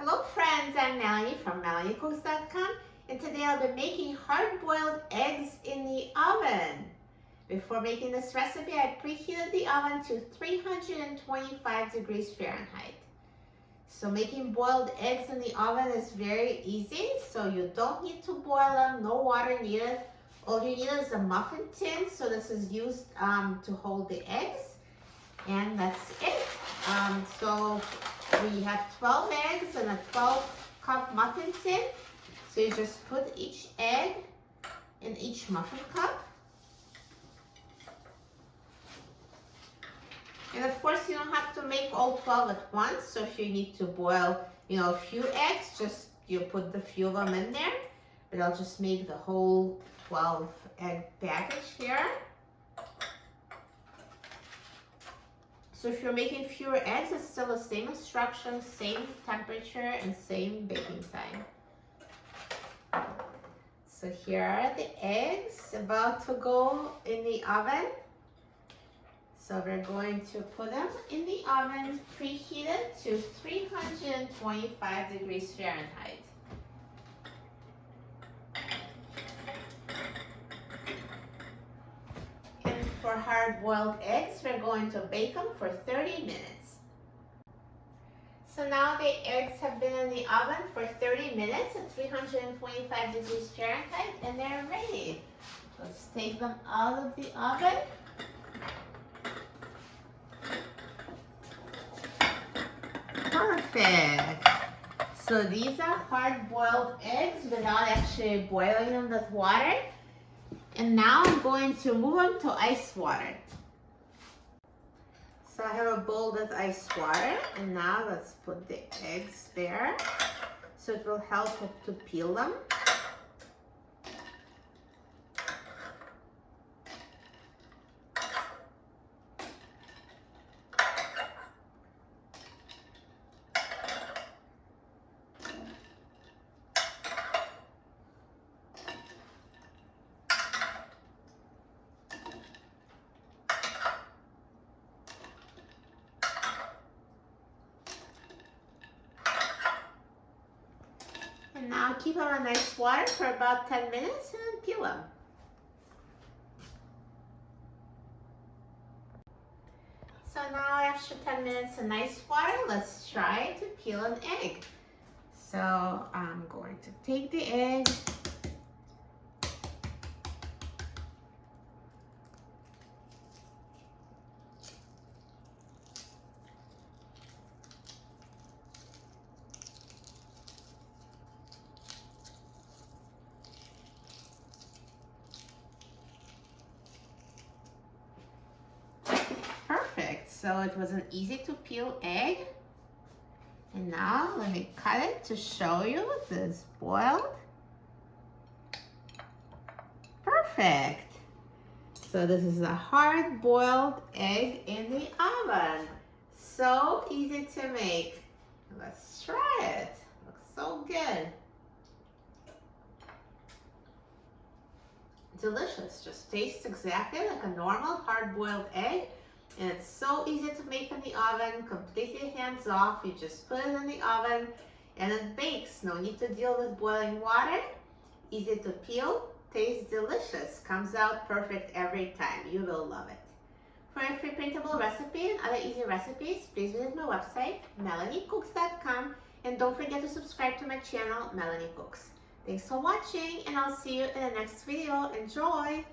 Hello friends, I'm Melanie from melaniecooks.com, and today I'll be making hard-boiled eggs in the oven. Before making this recipe, I preheated the oven to 325 degrees Fahrenheit. So making boiled eggs in the oven is very easy, so you don't need to boil them, no water needed. All you need is a muffin tin, so this is used to hold the eggs, and that's it. So we have 12 eggs in a 12-cup muffin tin. So you just put each egg in each muffin cup. And of course, you don't have to make all 12 at once. So if you need to boil, a few eggs, just you put the few of them in there. But I'll just make the whole 12 egg package here. So if you're making fewer eggs, it's still the same instructions, same temperature, and same baking time. So here are the eggs about to go in the oven. So we're going to put them in the oven, preheated to 325 degrees Fahrenheit. For hard-boiled eggs, we're going to bake them for 30 minutes. So now the eggs have been in the oven for 30 minutes at 325 degrees Fahrenheit, and they're ready. Let's take them out of the oven. Perfect. So these are hard-boiled eggs without actually boiling them with water. And now I'm going to move them to ice water. So I have a bowl with ice water, and now let's put the eggs there so it will help to peel them. And now keep them in ice water for about 10 minutes and then peel them. So now after 10 minutes in ice water, let's try to peel an egg. So I'm going to take the egg. So it was an easy to peel egg. And now let me cut it to show you this boiled. Perfect. So this is a hard boiled egg in the oven. So easy to make. Let's try it. Looks so good. Delicious. Just tastes exactly like a normal hard boiled egg. And it's so easy to make in the oven, completely hands off. You just put it in the oven and it bakes. No need to deal with boiling water. Easy to peel, tastes delicious, comes out perfect every time. You will love it. For a free printable recipe and other easy recipes, please visit my website, melaniecooks.com, and don't forget to subscribe to my channel, Melanie Cooks. Thanks for watching, and I'll see you in the next video. Enjoy!